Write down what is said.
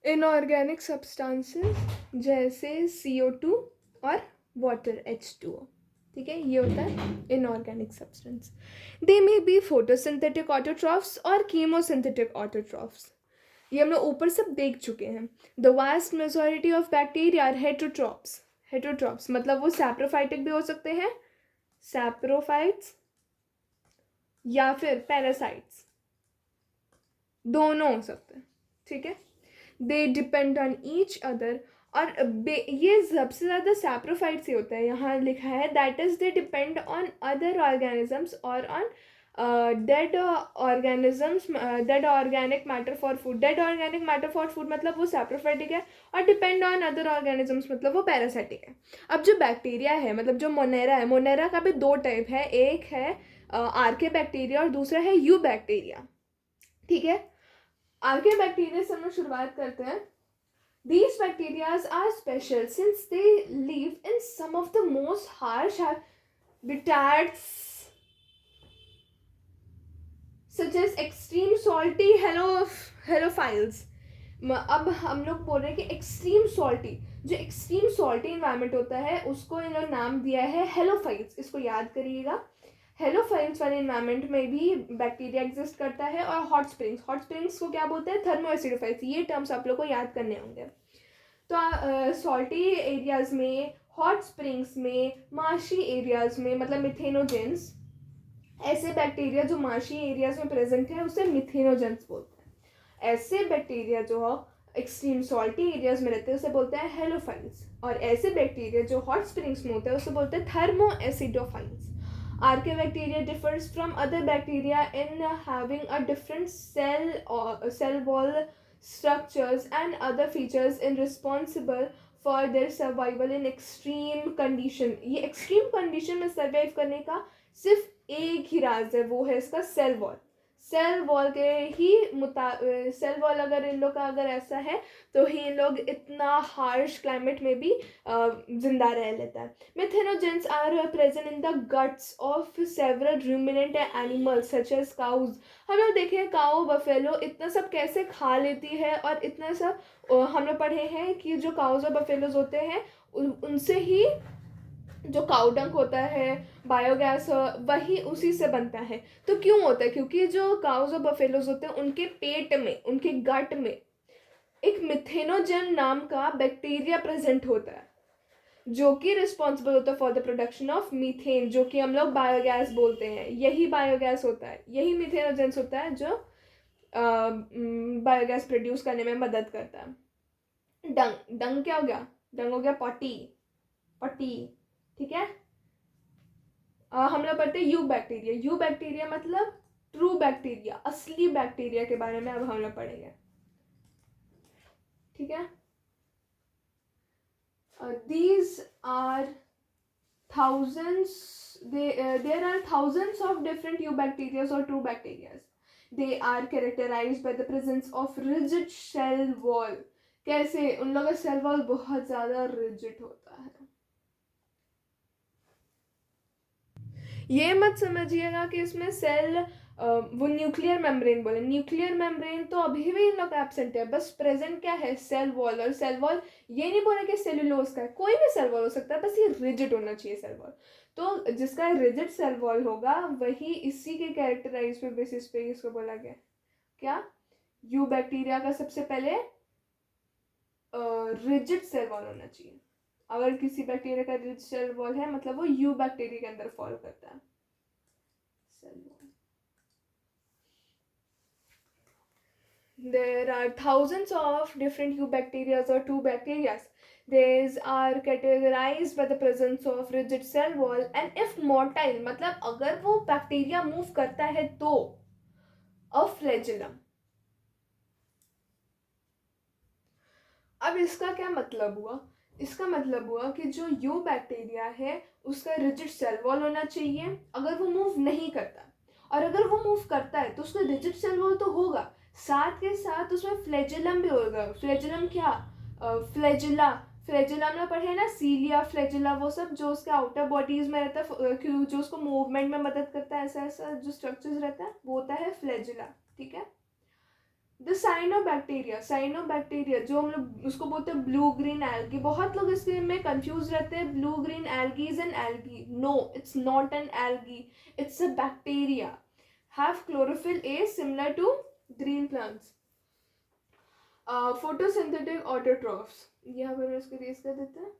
Inorganic substances जैसे CO2 और water H2O, ठीक है, ये होता है inorganic substance. They may be photosynthetic autotrophs और कीमोसिंथेटिक ऑटोट्रॉफ्स. ये हम लोग ऊपर सब देख चुके हैं. The vast majority of bacteria are heterotrophs. Heterotrophs मतलब वो सैप्रोफाइटिक भी हो सकते हैं, सैप्रोफाइट्स, या फिर पैरासाइट्स, दोनों हो सकते हैं, ठीक है. दे डिपेंड ऑन ईच अदर. और ये सबसे ज़्यादा सैप्रोफाइट से होता है, यहाँ लिखा है that is they depend on other organisms और on dead organisms, dead organic matter for food. Dead organic matter for food मतलब वो सैप्रोफाइटिक है, और डिपेंड ऑन अदर ऑर्गेनिजम्स मतलब वो पैरासाइटिक है. अब जो बैक्टीरिया है, मतलब जो मोनेरा है, मोनेरा का भी दो टाइप है, एक है आर्के बैक्टीरिया और दूसरा है यू बैक्टीरिया, ठीक है. आर्के बैक्टीरिया से हम लोग शुरुआत करते हैं. These bacteria are special since they live in some of the most harsh habitats such as extreme salty halophiles. अब हम लोग बोल रहे हैं कि एक्सट्रीम सॉल्टी, जो एक्सट्रीम सॉल्टी इन्वायरमेंट होता है उसको इन लोग नाम दिया है हेलोफाइल्स. इसको याद करिएगा. हेलोफाइल्स वाले इन्वायरमेंट में भी बैक्टीरिया एग्जिस्ट करता है. और हॉट स्प्रिंग्स को क्या बोलते हैं, थर्मो एसिडोफाइल्स. ये टर्म्स आप लोग को याद करने होंगे. तो सॉल्टी एरियाज में, हॉट स्प्रिंग्स में, मार्शी एरियाज में मतलब मिथेनोजेंस, ऐसे बैक्टीरिया जो मार्शी एरियाज में प्रेजेंट है उसे मिथेनोजेंस बोलते हैं. ऐसे बैक्टीरिया जो एक्सट्रीम सॉल्टी एरियाज में रहते हैं उसे बोलते हैं हेलोफाइल्स. और ऐसे बैक्टीरिया जो हॉट स्प्रिंग्स में होते हैं उसे बोलते हैं thermo acidophiles. Archaebacteria differs from other bacteria in having a different cell wall structures and other features in responsible for their survival in extreme condition. ये extreme condition में survive करने का सिर्फ एक ही राज है, वो है इसका सेल वॉल. सेल वॉल के ही सेल वॉल अगर इन लोग का अगर ऐसा है तो ही इन लोग इतना हार्श क्लाइमेट में भी जिंदा रह लेता है. Methanogens are present in the guts of several ruminant animals such as cows. हम लोग देखे काउ बफेलो इतना सब कैसे खा लेती है, और इतना सब हम लोग पढ़े हैं कि जो काउज और बफेलोज होते हैं उनसे ही जो काउडंक होता है, बायोगैस, वही उसी से बनता है. तो क्यों होता है, क्योंकि जो काउज और बफेलोज होते हैं उनके पेट में, उनके गट में एक मिथेनोजन नाम का बैक्टीरिया प्रेजेंट होता है जो कि रिस्पॉन्सिबल होता है for the production of methane, जो कि हम लोग बायोगैस बोलते हैं. यही बायोगैस होता है, यही मिथेनोजेंस होता है जो बायोगैस प्रोड्यूस करने में मदद करता है. डंग क्या हो गया, डंग हो गया पॉटी, ठीक है. हम लोग पढ़ते हैं यू बैक्टीरिया. यू बैक्टीरिया मतलब ट्रू बैक्टीरिया, असली बैक्टीरिया के बारे में अब हम लोग पढ़ेंगे, ठीक है. These are there are thousands of different eubacteria or true bacteria. They are characterized by the presence of rigid cell wall. कैसे उन लोगों का सेल वॉल बहुत ज़्यादा रिजिड होता है. ये मत समझिएगा कि इसमें सेल वो न्यूक्लियर मेम्ब्रेन बोले. न्यूक्लियर मेम्ब्रेन तो अभी भी इन लोग एब्सेंट है. बस प्रेजेंट क्या है, सेल वॉल. और सेल वॉल ये नहीं बोला कि सेलुलोज का है, कोई भी सेल वॉल हो सकता है, बस ये रिजिड होना चाहिए सेल वॉल. तो जिसका रिजिड सेल वॉल होगा वही इसी के कैरेक्टराइज पे बेसिस पे इसको बोला गया. क्या, यू बैक्टीरिया का सबसे पहले रिजिड सेल वॉल होना चाहिए. अगर किसी बैक्टीरिया का रिजिड सेल वॉल है मतलब वो यू बैक्टीरिया के अंदर फॉलो करता है cell wall. There are thousands of different eubacteria or true bacteria. These are categorized by the presence of rigid cell wall and if motile मतलब अगर वो बैक्टीरिया मूव करता है तो a flagellum. अब इसका क्या मतलब हुआ, इसका मतलब हुआ कि जो यू बैक्टीरिया है उसका रिजिड सेल वॉल होना चाहिए अगर वो मूव नहीं करता, और अगर वो मूव करता है तो उसका रिजिड सेल वॉल तो होगा, साथ के साथ उसमें फ्लैजेलम भी होगा. फ्लैजेलम क्या, फ्लैजेला में पढ़े ना, सीलिया, फ्लैजेला, वो सब जो उसके आउटर बॉडीज में रहता है, जो उसको मूवमेंट में मदद करता है, ऐसा ऐसा जो स्ट्रक्चर्स रहता है वो होता है फ्लैजेला, ठीक है. द साइनोबैक्टीरिया जो हम लोग उसको बोलते हैं ब्लू ग्रीन एल्गी. बहुत लोग इसके में कंफ्यूज रहते हैं. Blue green algae is an algae. No, it's not an algae, it's a bacteria. Have chlorophyll A similar to green plants. Photosynthetic autotrophs, यहाँ पर इसको रेज कर देते हैं.